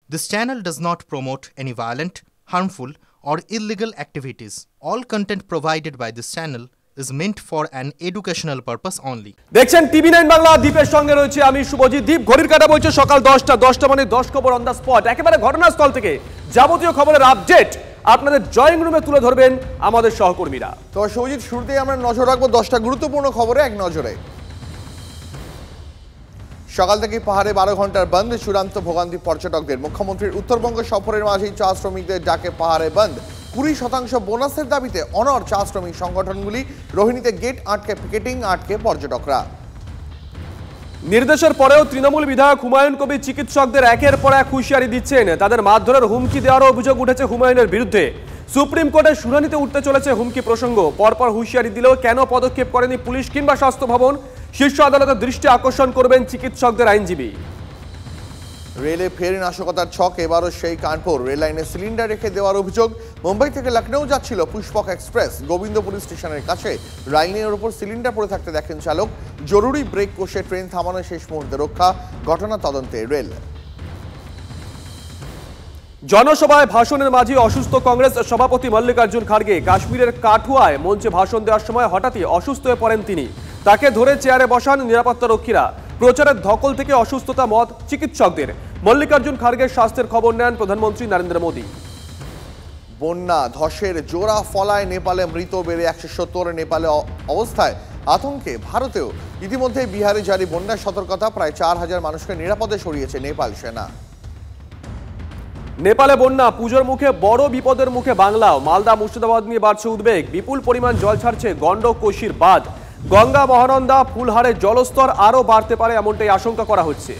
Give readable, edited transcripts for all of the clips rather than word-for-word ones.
This channel does not promote any violent, harmful, or illegal activities. All content provided by this channel is meant for an educational purpose only. দেখছেন টিভি9 বাংলা। দ্বীপের সঙ্গে রয়েছে আমি শুভজিৎ। দ্বীপ, ঘড়ির কাঁটা বলছে সকাল 10টা মানে 10 খবর অন দ্য স্পট, একেবারে ঘটনাস্থল থেকে যাবতীয় খবরের আপডেট আপনাদের ড্রয়িং রুমে তুলে ধরবেন আমাদের সহকর্মীরা। তো শুভজিৎ, শুরুতেই আমরা নজর রাখবো 10টা গুরুত্বপূর্ণ খবরে এক নজরে। সকাল থেকে পাহাড়ে 12 ঘন্টার বন্ধ, চূড়ান্ত ভোগান্তি পর্যটকদের। মুখ্যমন্ত্রীর উত্তরবঙ্গ সফরের মাঝেই চা শ্রমিকদের ডাকে পাহাড়ে বন্ধ। 20% বোনাসের দাবিতে অনড় চা শ্রমিক সংগঠনগুলি। রোহিণীতে গেট আটকে পিকেটিং, আটকে পর্যটকরা। নির্দেশের পরেও তৃণমূল বিধায়ক হুমায়ুন কবির চিকিৎসকদের একের পর এক হুঁশিয়ারি দিচ্ছেন। তাদের মারধরের হুমকি দেওয়ারও অভিযোগ উঠেছে হুমায়ুনের বিরুদ্ধে। সুপ্রিম কোর্টের শুনানিতে উঠতে চলেছে হুমকি প্রসঙ্গ। পরপর হুঁশিয়ারি দিলেও কেন পদক্ষেপ করেনি পুলিশ কিংবা স্বাস্থ্য ভবন? শীর্ষ আদালতের দৃষ্টি আকর্ষণ করবেন চিকিৎসকদের আইনজীবী। রেলে ফের নাশকতার ছক, এবারও সেই কানপুর। রেল লাইনে সিলিন্ডার রেখে দেওয়ার অভিযোগ। মুম্বাই থেকে লখনৌ যাচ্ছিল পুষ্পক এক্সপ্রেস। গোবিন্দপুর স্টেশনের কাছে লাইনের ওপর সিলিন্ডার পড়ে থাকতে দেখেন চালক। জরুরি ব্রেক কষে ট্রেন থামানো শেষ মুহূর্তে রক্ষা। ঘটনা তদন্তে রেল। জনসভায় ভাষণের মাঝে অসুস্থ কংগ্রেস সভাপতি মল্লিকার্জুন খার্গে। কাশ্মীরের কাঠুয়ায় মঞ্চে ভাষণ দেওয়ার সময় হঠাৎই অসুস্থ হয়ে পড়েন তিনি। তাকে ধরে চেয়ারে বসান নিরাপত্তা রক্ষীরা। প্রচারের ধকল থেকে অসুস্থতা মত চিকিৎসকদের। মল্লিকার্জুন খার্গের স্বাস্থ্যের খবর নেন প্রধানমন্ত্রী নরেন্দ্র মোদী। বন্যা ধসের জোড়া ফলায় নেপালে মৃত বেড়ে 170। নেপালে অবস্থায় আতঙ্কে ভারতেও। ইতিমধ্যে বিহারে জারি বন্যা সতর্কতা। প্রায় 4000 মানুষকে নিরাপদে সরিয়েছে নেপাল সেনা। নেপালে বন্যা, পুজোর মুখে বড় বিপদের মুখে বাংলাও। মালদা মুর্শিদাবাদ নিয়ে বাড়ছে উদ্বেগ। বিপুল পরিমাণ জল ছাড়ছে গন্ডক কোশির বাঁধ। গঙ্গা, মহানন্দা, ফুলহারে জলস্তর আরও বাড়তে পারে এমনটাই আশঙ্কা করা হচ্ছে।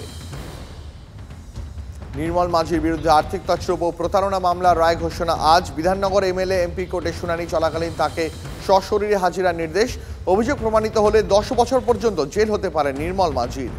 নির্মল মাঝির বিরুদ্ধে আর্থিক তছরূপ ও প্রতারণা মামলার রায় ঘোষণা আজ। বিধাননগর এমএলএ এমপি কোর্টে শুনানি চলাকালীন তাকে সশরীরে হাজিরার নির্দেশ। অভিযোগ প্রমাণিত হলে 10 বছর পর্যন্ত জেল হতে পারে নির্মল মাঝির।